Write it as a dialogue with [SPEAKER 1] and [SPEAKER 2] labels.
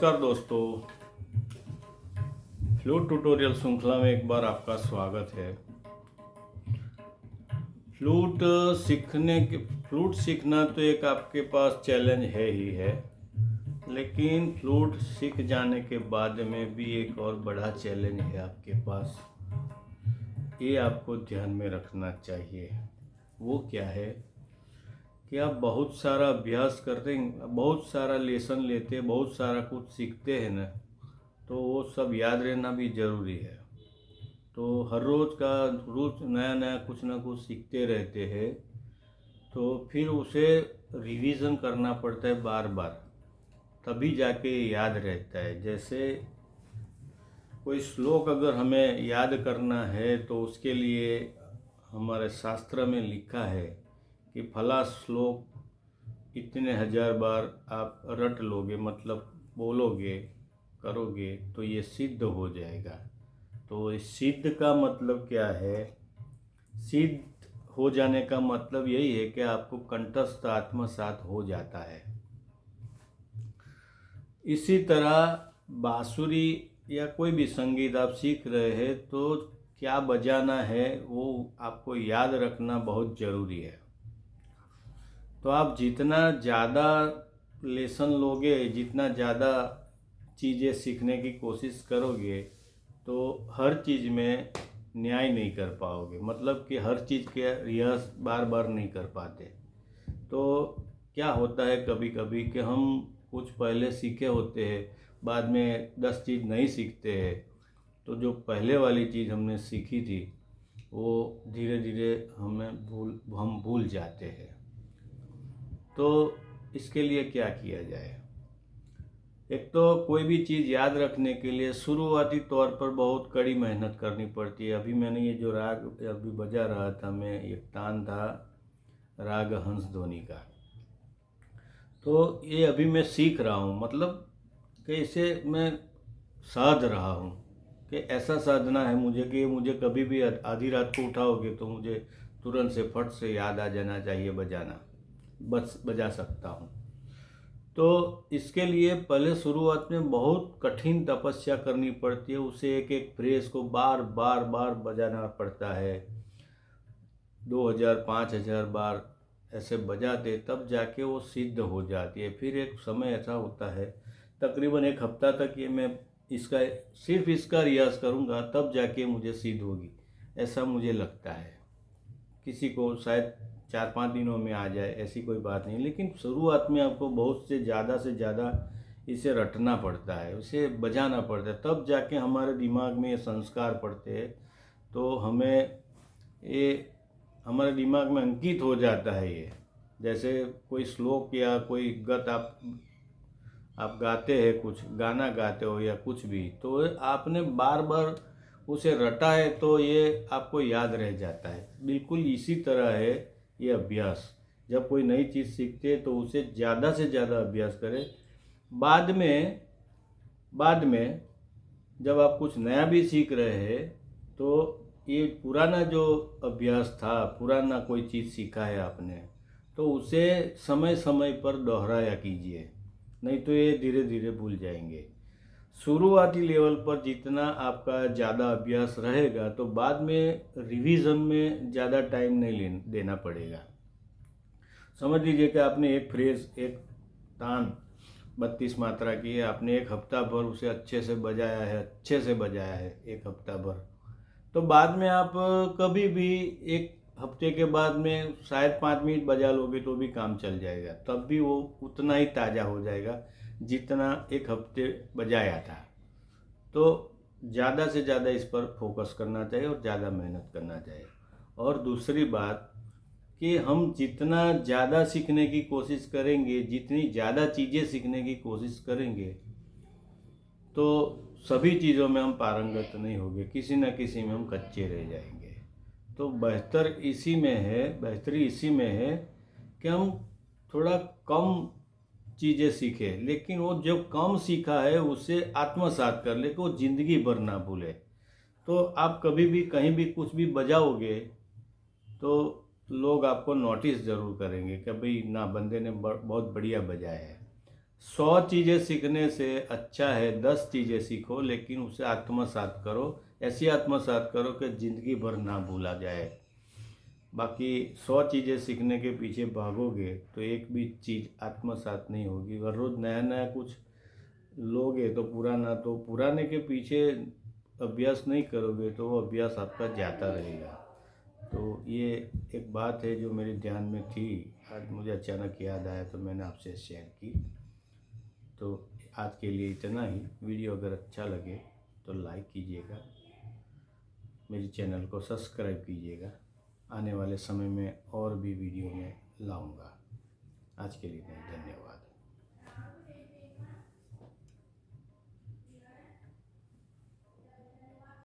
[SPEAKER 1] नमस्कार दोस्तों, flute tutorial श्रृंखला में एक बार आपका स्वागत है। फ्लूट फ्लूट सीखना तो एक आपके पास चैलेंज है ही है, लेकिन फ्लूट सीख जाने के बाद में भी एक और बड़ा चैलेंज है आपके पास। ये आपको ध्यान में रखना चाहिए। वो क्या है कि आप बहुत सारा अभ्यास करते हैं, बहुत सारा लेसन लेते हैं, बहुत सारा कुछ सीखते हैं ना, तो वो सब याद रहना भी ज़रूरी है। तो हर रोज़ नया नया कुछ ना कुछ सीखते रहते हैं, तो फिर उसे रिवीजन करना पड़ता है बार बार, तभी जाके याद रहता है। जैसे कोई श्लोक अगर हमें याद करना है तो उसके लिए हमारे शास्त्र में लिखा है कि फला श्लोक इतने हजार बार आप रट लोगे, मतलब बोलोगे, करोगे तो ये सिद्ध हो जाएगा। तो इस सिद्ध का मतलब क्या है? सिद्ध हो जाने का मतलब यही है कि आपको कंठस्थ आत्मसात हो जाता है। इसी तरह बांसुरी या कोई भी संगीत आप सीख रहे हैं तो क्या बजाना है वो आपको याद रखना बहुत ज़रूरी है। तो आप जितना ज़्यादा लेसन लोगे, जितना ज़्यादा चीज़ें सीखने की कोशिश करोगे, तो हर चीज़ में न्याय नहीं कर पाओगे। मतलब कि हर चीज़ के रिहर्स बार बार नहीं कर पाते। तो क्या होता है कभी कभी कि हम कुछ पहले सीखे होते हैं, बाद में 10 चीज़ नहीं सीखते हैं, तो जो पहले वाली चीज़ हमने सीखी थी वो धीरे धीरे हम भूल जाते हैं। तो इसके लिए क्या किया जाए? एक तो कोई भी चीज़ याद रखने के लिए शुरुआती तौर पर बहुत कड़ी मेहनत करनी पड़ती है। अभी मैंने ये जो राग अभी बजा रहा था, मैं एक तान था राग हंस ध्वनि का, तो ये अभी मैं सीख रहा हूँ। मतलब कि इसे मैं साध रहा हूँ कि ऐसा साधना है मुझे कि मुझे कभी भी आधी रात को उठाओगे तो मुझे तुरंत से फट से याद आ जाना चाहिए बजाना, बस बजा सकता हूँ। तो इसके लिए पहले शुरुआत में बहुत कठिन तपस्या करनी पड़ती है। उसे एक एक फ्रेज को बार बार बार बजाना पड़ता है। 2000-5000 बार ऐसे बजाते तब जाके वो सिद्ध हो जाती है। फिर एक समय ऐसा होता है, तकरीबन एक हफ्ता तक ये मैं सिर्फ इसका रियाज़ करूँगा, तब जाके मुझे सिद्ध होगी, ऐसा मुझे लगता है। किसी को शायद 4-5 दिनों में आ जाए, ऐसी कोई बात नहीं। लेकिन शुरुआत में आपको बहुत से ज़्यादा इसे रटना पड़ता है, उसे बजाना पड़ता है, तब जाके हमारे दिमाग में ये संस्कार पड़ते हैं। तो ये हमारे दिमाग में अंकित हो जाता है। ये जैसे कोई श्लोक या कोई गत आप गाते हैं, कुछ गाना गाते हो या कुछ भी, तो आपने बार बार उसे रटा है तो ये आपको याद रह जाता है। बिल्कुल इसी तरह है ये अभ्यास। जब कोई नई चीज़ सीखते हैं तो उसे ज़्यादा से ज़्यादा अभ्यास करें। बाद में जब आप कुछ नया भी सीख रहे हैं तो ये पुराना जो अभ्यास था, पुराना कोई चीज़ सीखा है आपने, तो उसे समय समय पर दोहराया कीजिए, नहीं तो ये धीरे धीरे भूल जाएंगे। शुरुआती लेवल पर जितना आपका ज़्यादा अभ्यास रहेगा तो बाद में रिवीजन में ज़्यादा टाइम नहीं देना पड़ेगा। समझ लीजिए कि आपने एक फ्रेज, एक तान 32 मात्रा की है, आपने एक हफ्ता भर उसे अच्छे से बजाया है एक हफ्ता भर, तो बाद में आप कभी भी एक हफ्ते के बाद में शायद 5 मिनट बजा लोगे तो भी काम चल जाएगा, तब भी वो उतना ही ताज़ा हो जाएगा जितना एक हफ्ते बजाया था। तो ज़्यादा से ज़्यादा इस पर फोकस करना चाहिए और ज़्यादा मेहनत करना चाहिए। और दूसरी बात कि हम जितना ज़्यादा सीखने की कोशिश करेंगे, जितनी ज़्यादा चीज़ें सीखने की कोशिश करेंगे, तो सभी चीज़ों में हम पारंगत नहीं होंगे, किसी न किसी में हम कच्चे रह जाएंगे। तो बेहतरी इसी में है कि हम थोड़ा कम चीज़ें सीखें, लेकिन वो जो कम सीखा है उसे आत्मसात कर ले, कि वो ज़िंदगी भर ना भूले। तो आप कभी भी कहीं भी कुछ भी बजाओगे तो लोग आपको नोटिस ज़रूर करेंगे कि भाई ना, बंदे ने बहुत बढ़िया बजाया है। 100 चीज़ें सीखने से अच्छा है 10 चीज़ें सीखो, लेकिन उसे आत्मसात करो। ऐसी आत्मसात करो कि ज़िंदगी भर ना भूला जाए। बाकी 100 चीज़ें सीखने के पीछे भागोगे तो एक भी चीज़ आत्मसात नहीं होगी। हर रोज़ नया नया कुछ लोगे तो पुराने के पीछे अभ्यास नहीं करोगे तो वो अभ्यास आपका जाता रहेगा। तो ये एक बात है जो मेरे ध्यान में थी, आज मुझे अचानक याद आया तो मैंने आपसे शेयर की। तो आज के लिए इतना ही। वीडियो अगर अच्छा लगे तो लाइक कीजिएगा, मेरे चैनल को सब्सक्राइब कीजिएगा। आने वाले समय में और भी वीडियो में लाऊंगा। आज के लिए धन्यवाद।